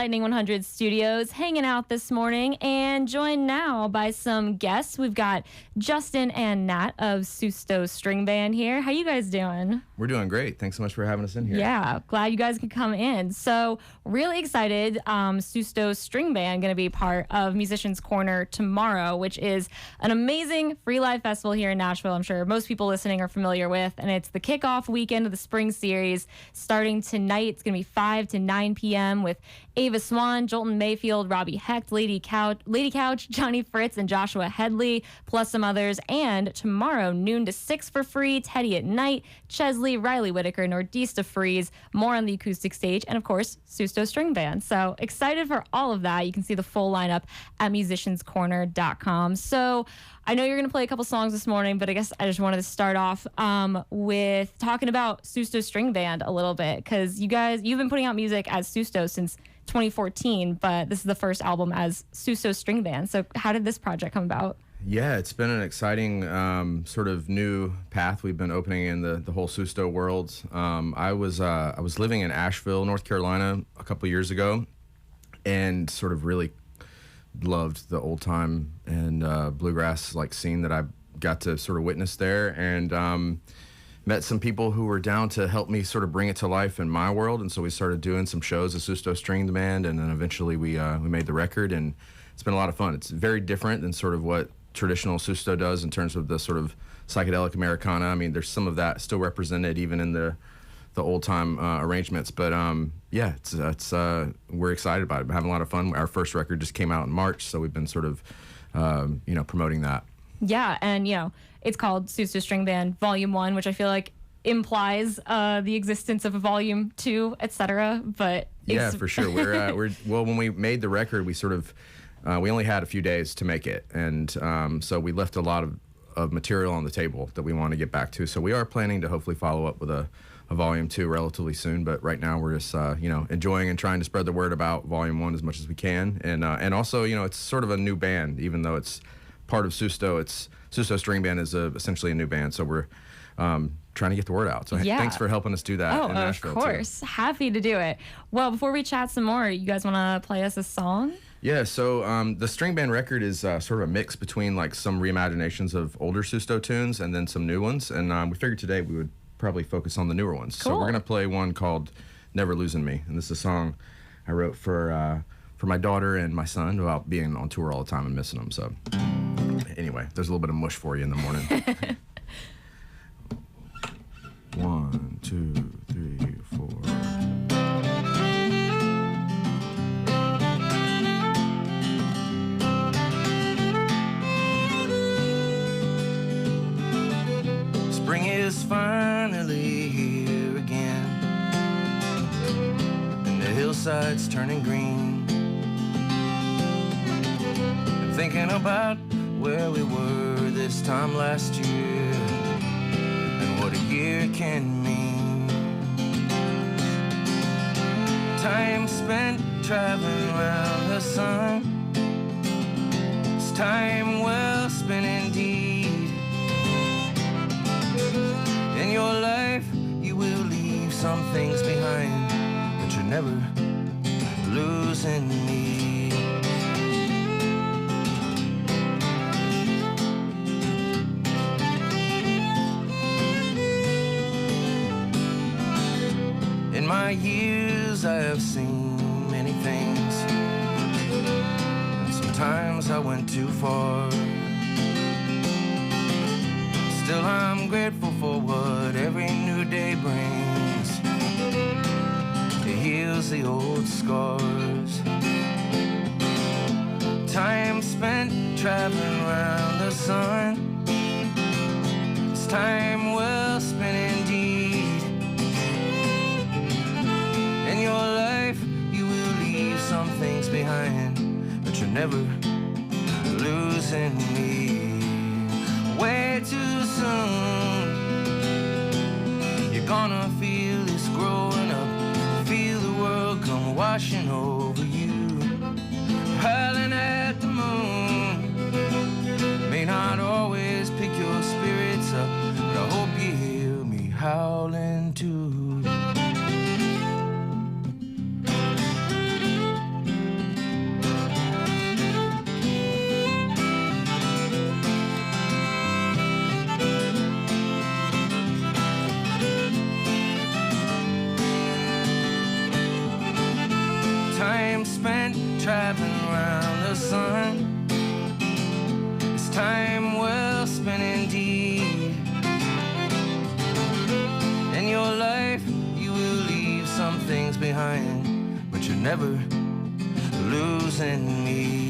Lightning 100 Studios, hanging out this morning and joined now by some guests. We've got Justin and Nat of Susto String Band here. How you guys doing? We're doing great. Thanks so much for having us in here. Yeah, glad you guys could come in. So really excited. Susto String Band going to be part of Musicians Corner tomorrow, which is an amazing free live festival here in Nashville. I'm sure most people listening are familiar with, and it's the kickoff weekend of the spring series starting tonight. It's going to be 5 to 9 p.m. with Ava Swan, Jolton Mayfield, Robbie Hecht, Lady Couch, Johnny Fritz, and Joshua Headley, plus some others. And tomorrow, noon to 6 for free, Teddy at Night, Chesley, Riley Whitaker, Nordista Freeze, more on the acoustic stage, and of course, Susto String Band. So excited for all of that. You can see the full lineup at musicianscorner.com. So I know you're going to play a couple songs this morning, but I guess I just wanted to start off with talking about Susto String Band a little bit, because you've been putting out music as Susto since 2014, but this is the first album as Susto String Band. So how did this project come about? Yeah, it's been an exciting sort of new path we've been opening in the whole Susto world. I was living in Asheville, North Carolina a couple years ago, and sort of really loved the old time and bluegrass like scene that I got to sort of witness there, and met some people who were down to help me sort of bring it to life in my world. And so we started doing some shows as Susto String Band, and then eventually we made the record, and it's been a lot of fun. It's very different than sort of what traditional Susto does in terms of the sort of psychedelic Americana. I mean, there's some of that still represented even in the old time arrangements, but yeah, it's we're excited about it. We're having a lot of fun. Our first record just came out in March, so we've been sort of promoting that. Yeah, and it's called Susto String Band Volume 1, which I feel like implies the existence of a Volume 2, etc. But yeah, for sure. We're well, when we made the record, we sort of we only had a few days to make it, and so we left a lot of material on the table that we want to get back to. So we are planning to hopefully follow up with a Volume 2 relatively soon, but right now we're just enjoying and trying to spread the word about Volume 1 as much as we can, and also it's sort of a new band, even though it's part of Susto. It's Susto String Band is essentially a new band, so we're trying to get the word out. So yeah. Thanks for helping us do that in Nashville. Of course. Too. Happy to do it. Well, before we chat some more, you guys want to play us a song? Yeah, so the String Band record is sort of a mix between like some reimaginations of older Susto tunes and then some new ones, and we figured today we would probably focus on the newer ones. Cool. So we're going to play one called Never Losing Me, and this is a song I wrote for my daughter and my son about being on tour all the time and missing them. So anyway, there's a little bit of mush for you in the morning. 1, 2, 3, 4. Spring is finally here again, and the hillside's turning green. I'm thinking about where we were this time last year, and what a year can mean. Time spent traveling around the sun, it's time well spent indeed. In your life, you will leave some things behind, but you're never losing me. In my years, I have seen many things, and sometimes I went too far. Still, I'm grateful for what every new day brings. It heals the old scars. Time spent traveling around the sun, it's time well spent indeed. In your life, you will leave some things behind, but you're never losing me. Way too soon, you're gonna feel this growing up, feel the world come washing over you, howling at the moon. May not always pick your spirits up, but I hope you hear me howling too. time spent traveling around the sun is time well spent indeed. In your life, you will leave some things behind, but you're never losing me.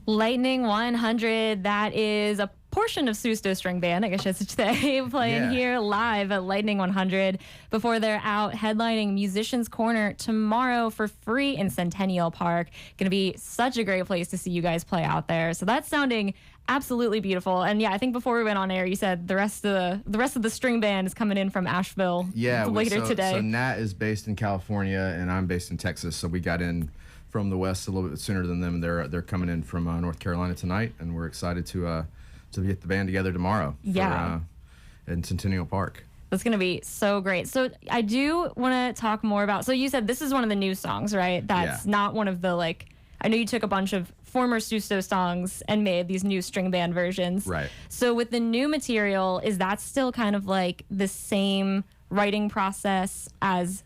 Lightning 100, that is a portion of Susto String Band, I guess I should say, playing here live at Lightning 100 before they're out headlining Musicians Corner tomorrow for free in Centennial Park. Going to be such a great place to see you guys play out there. So that's sounding absolutely beautiful. And yeah, I think before we went on air, you said the rest of the string band is coming in from Asheville later today. So Nat is based in California and I'm based in Texas. So we got in from the West a little bit sooner than them. They're coming in from North Carolina tonight, and we're excited to get the band together tomorrow. In Centennial Park. That's going to be so great. So I do want to talk more about, so you said this is one of the new songs, right? That's not one of the, like, I know you took a bunch of former Susto songs and made these new string band versions. Right. So with the new material, is that still kind of like the same writing process as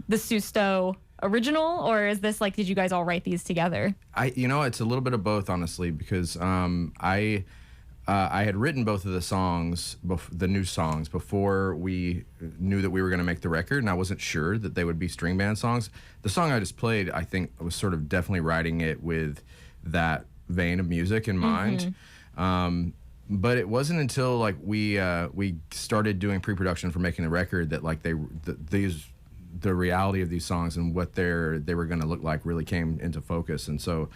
the Susto original, or is this like, did you guys all write these together? It's a little bit of both, honestly, because I had written both of the songs, the new songs, before we knew that we were going to make the record, and I wasn't sure that they would be string band songs. The song I just played, I think, was sort of definitely writing it with that vein of music in mind. But it wasn't until like we started doing pre-production for making the record that like the reality of these songs and what they were going to look like really came into focus. And so,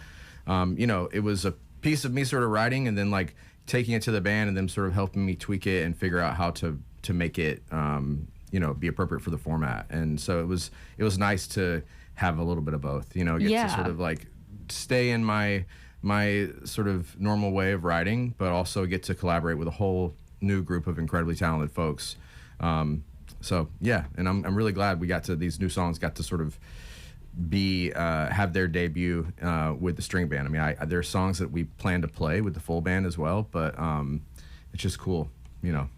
it was a piece of me sort of writing and then like taking it to the band and them sort of helping me tweak it and figure out how to make it, be appropriate for the format. And so it was nice to have a little bit of both, get to sort of like stay in my sort of normal way of writing, but also get to collaborate with a whole new group of incredibly talented folks. So yeah, and I'm really glad we these new songs got to sort of have their debut with the string band. I mean, there are songs that we plan to play with the full band as well, but it's just cool,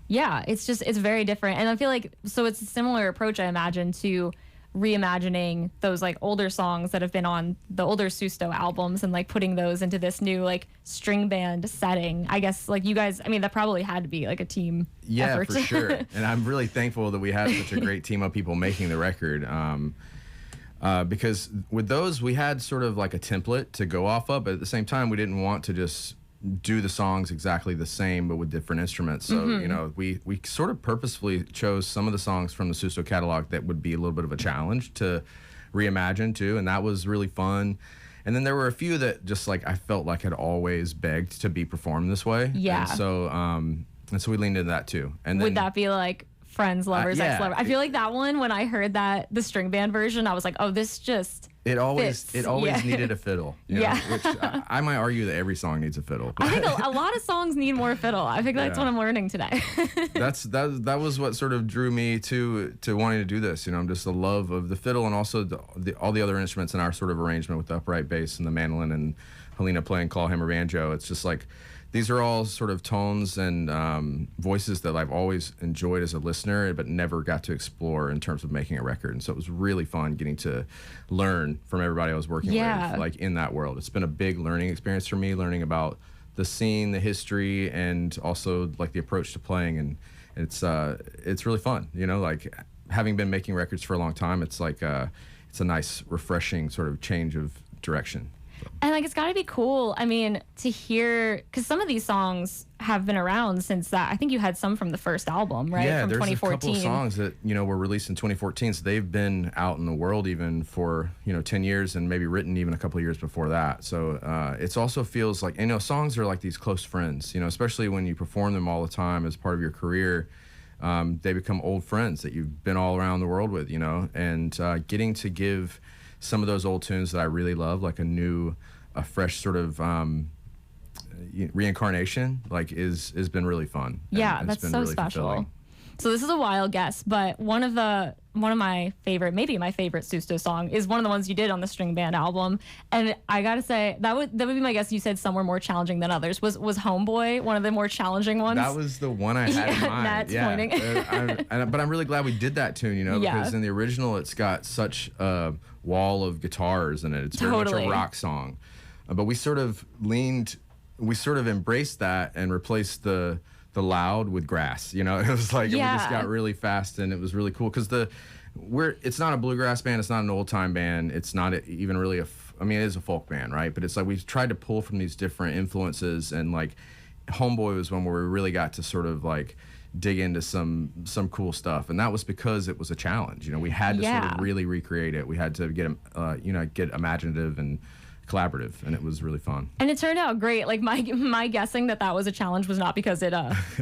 Yeah, it's very different, and I feel like so it's a similar approach, I imagine, to reimagining those like older songs that have been on the older Susto albums and like putting those into this new like string band setting. I guess like you guys, I mean, that probably had to be like a team effort. For sure. And I'm really thankful that we had such a great team of people making the record. Because with those, we had sort of like a template to go off of, but at the same time, we didn't want to just do the songs exactly the same, but with different instruments. So, we sort of purposefully chose some of the songs from the Susto catalog that would be a little bit of a challenge to reimagine too, and that was really fun. And then there were a few that just like I felt like had always begged to be performed this way. Yeah. And so we leaned into that too. And then, would that be like Friends, Lovers, Ex-Lovers? I feel like that one, when I heard the string band version, I was like, oh, this just It always needed a fiddle. Which I might argue that every song needs a fiddle. I think a lot of songs need more fiddle. I think that's what I'm learning today. That was what sort of drew me to wanting to do this. Just the love of the fiddle and also all the other instruments in our sort of arrangement with the upright bass and the mandolin and Helena playing clawhammer banjo. It's just like these are all sort of tones and voices that I've always enjoyed as a listener, but never got to explore in terms of making a record. And so it was really fun getting to learn from everybody I was working with, like in that world. It's been a big learning experience for me, learning about the scene, the history, and also like the approach to playing. And it's really fun, like having been making records for a long time. It's like it's a nice, refreshing sort of change of direction. And like it's got to be cool. I mean, to hear, because some of these songs have been around since that. I think you had some from the first album, right? Yeah, from there's 2014. a couple of songs that were released in 2014, so they've been out in the world even for 10 years and maybe written even a couple of years before that. So it also feels like songs are like these close friends. Especially when you perform them all the time as part of your career. They become old friends that you've been all around the world with. And getting to give some of those old tunes that I really love, like a fresh sort of reincarnation, like has been really fun. Yeah, that's so really special. Fulfilling. So this is a wild guess, but one of one of my favorite, maybe my favorite Susto song is one of the ones you did on the string band album. And I gotta say, that would be my guess. You said some were more challenging than others. Was Homeboy one of the more challenging ones? That was the one I had in mind. Matt's pointing. But I'm really glad we did that tune, because in the original it's got such a wall of guitars in it. It's very much a rock song. But we sort of embraced that and replaced the loud with grass. It was like we just got really fast, and it was really cool because it's not a bluegrass band, it's not an old time band, it's not even really it is a folk band, right? But it's like we've tried to pull from these different influences, and like Homeboy was one where we really got to sort of like dig into some cool stuff, and that was because it was a challenge. We had to sort of really recreate it. We had to get imaginative and collaborative, and it was really fun. And it turned out great. Like my guessing that was a challenge was not because it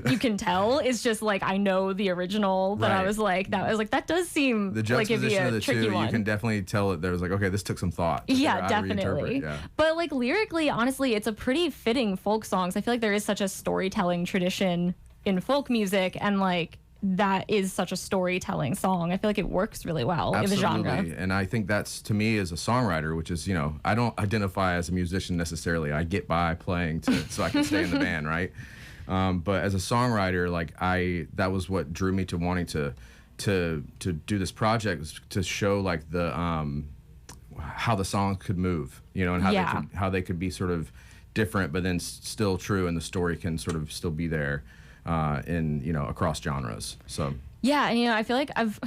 you can tell. It's just like I know the original, but I was like that does seem the juxtaposition like it'd be of the two. One. You can definitely tell that there was like, okay, this took some thought. Yeah, definitely. Yeah. But like lyrically, honestly, it's a pretty fitting folk songs. I feel like there is such a storytelling tradition in folk music, and like that is such a storytelling song. I feel like it works really well in the genre. And I think that's, to me, as a songwriter, which is, I don't identify as a musician necessarily. I get by playing so I can stay in the band, right? But as a songwriter, like that was what drew me to wanting to do this project, was to show like the how the songs could move, and how they could be sort of different, but then still true, and the story can sort of still be there. Across genres. So yeah, and I feel like I've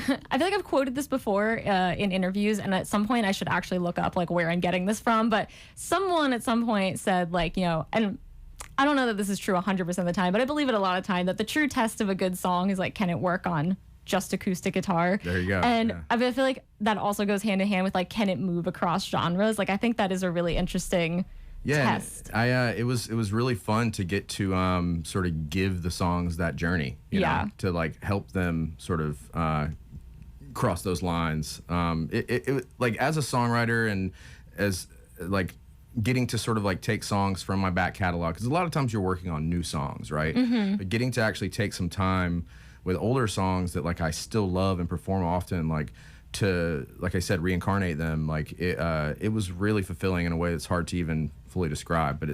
quoted this before in interviews, and at some point I should actually look up like where I'm getting this from. But someone at some point said like, and I don't know that this is true 100% of the time, but I believe it a lot of time, that the true test of a good song is like, can it work on just acoustic guitar? There you go. And I feel like that also goes hand in hand with like, can it move across genres? Like I think that is a really interesting test. It was really fun to get to sort of give the songs that journey, to like help them sort of cross those lines. It like as a songwriter, and as like getting to sort of like take songs from my back catalog, because a lot of times you're working on new songs, right? Mm-hmm. But getting to actually take some time with older songs that like I still love and perform often, like to, like I said, reincarnate them, like it was really fulfilling in a way that's hard to even fully describe. But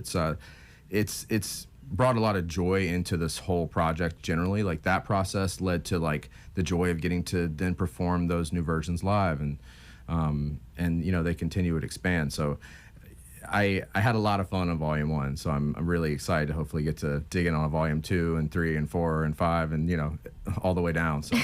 it's brought a lot of joy into this whole project generally. Like that process led to like the joy of getting to then perform those new versions live, and they continue to expand. So I had a lot of fun on Volume 1, so I'm really excited to hopefully get to dig in on Volume 2 and 3 and 4 and 5 and, all the way down. So.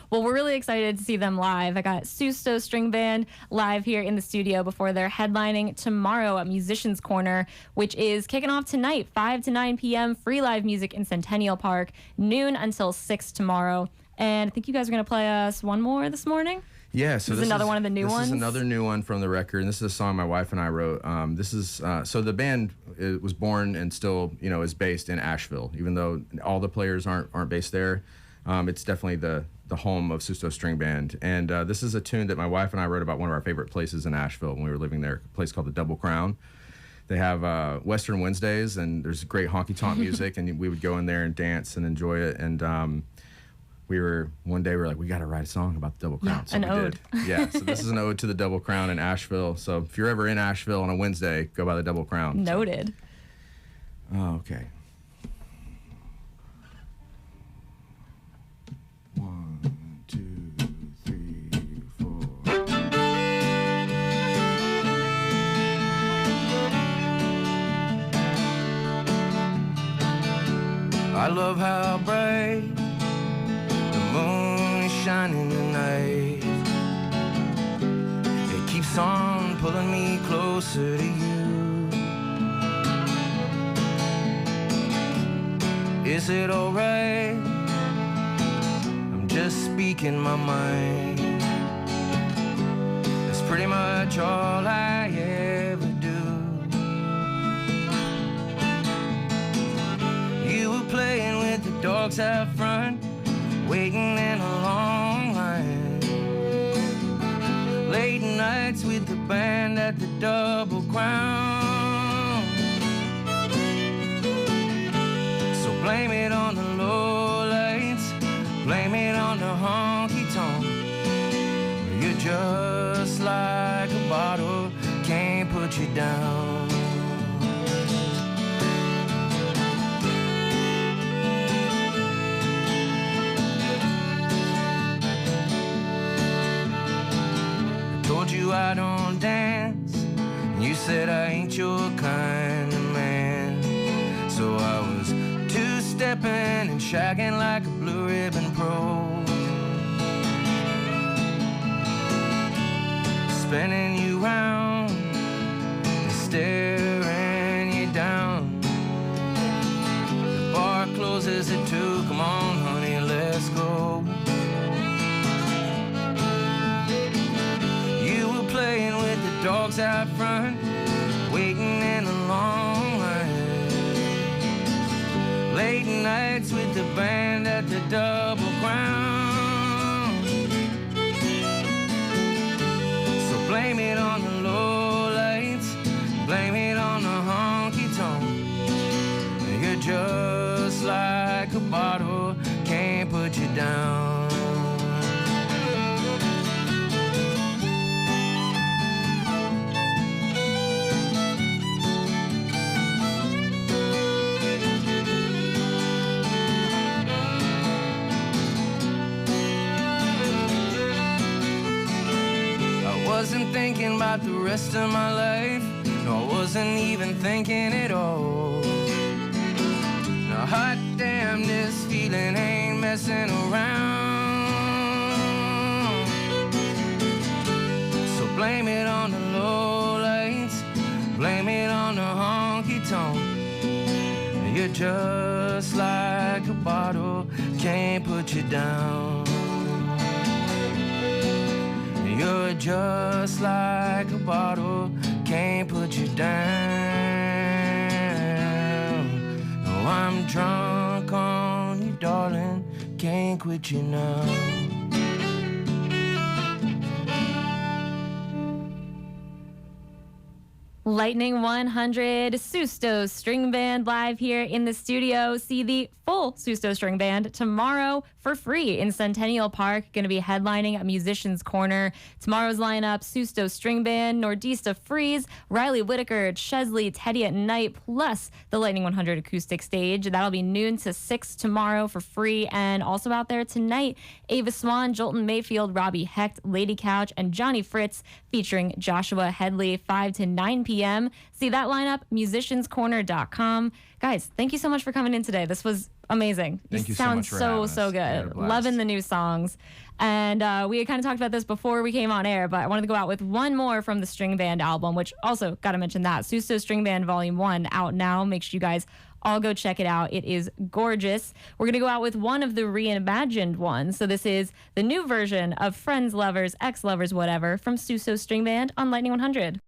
Well, we're really excited to see them live. I got Susto String Band live here in the studio before they're headlining tomorrow at Musicians Corner, which is kicking off tonight, 5 to 9 p.m., free live music in Centennial Park, noon until 6 tomorrow. And I think you guys are going to play us one more this morning? Yeah, so this is another one of the new ones? This is another new one from the record, and this is a song my wife and I wrote. This is so the band was born and still, is based in Asheville, even though all the players aren't based there. It's definitely the home of Susto String Band, and this is a tune that my wife and I wrote about one of our favorite places in Asheville when we were living there, a place called the Double Crown. They have Western Wednesdays, and there's great honky-tonk music, and we would go in there and dance and enjoy it, and one day we were like, we got to write a song about the Double Crown. Yeah, an ode. Yeah, so this is an ode to the Double Crown in Asheville. So if you're ever in Asheville on a Wednesday, go by the Double Crown. Noted. So. Oh, okay. 1, 2, 3, 4. I love how bright moon is shining tonight. It keeps on pulling me closer to you. Is it alright? I'm just speaking my mind. That's pretty much all I ever do. You were playing with the dogs out front, waiting in a long line. Late nights with the band at the Double Crown. So blame it on the low lights, blame it on the honky-tonk, just like a bottle, can't put you down. I told you I don't dance, and you said I ain't your kind of man. So I was two-stepping and shagging like a blue ribbon pro, spinning you round and staring you down. The bar closes at 2, come on honey, let's go. You were playing with the dogs out front, waiting in a long line. Late nights with the band at the Double Crown. So blame it on the low lights, blame it on the honky-tonk. You're just like a bottle, can't put you down. Wasn't thinking about the rest of my life, no, I wasn't even thinking at all. Now hot damn, this feeling ain't messing around. So blame it on the low lights, blame it on the honky-tonk. You're just like a bottle, can't put you down. You're just like a bottle, can't put you down. No, I'm drunk on you, darling, can't quit you now. Lightning 100 Susto String Band live here in the studio. See the full Susto String Band tomorrow for free in Centennial Park. Going to be headlining at Musicians Corner. Tomorrow's lineup: Susto String Band, Nordista Freeze, Riley Whitaker, Chesley, Teddy at Night, plus the Lightning 100 acoustic stage. That'll be noon to 6 tomorrow for free. And also out there tonight, Ava Swan, Jolton Mayfield, Robbie Hecht, Lady Couch, and Johnny Fritz featuring Joshua Headley, 5 to 9 p.m. See that lineup, musicianscorner.com. Guys, thank you so much for coming in today. This was amazing. Thank you so sound much for so, having so us. We had a good. blast. Loving the new songs. And we had kind of talked about this before we came on air, but I wanted to go out with one more from the String Band album, which also got to mention that. Susto String Band Volume 1 out now. Make sure you guys all go check it out. It is gorgeous. We're going to go out with one of the reimagined ones. So this is the new version of Friends, Lovers, Ex-Lovers, Whatever from Susto String Band on Lightning 100.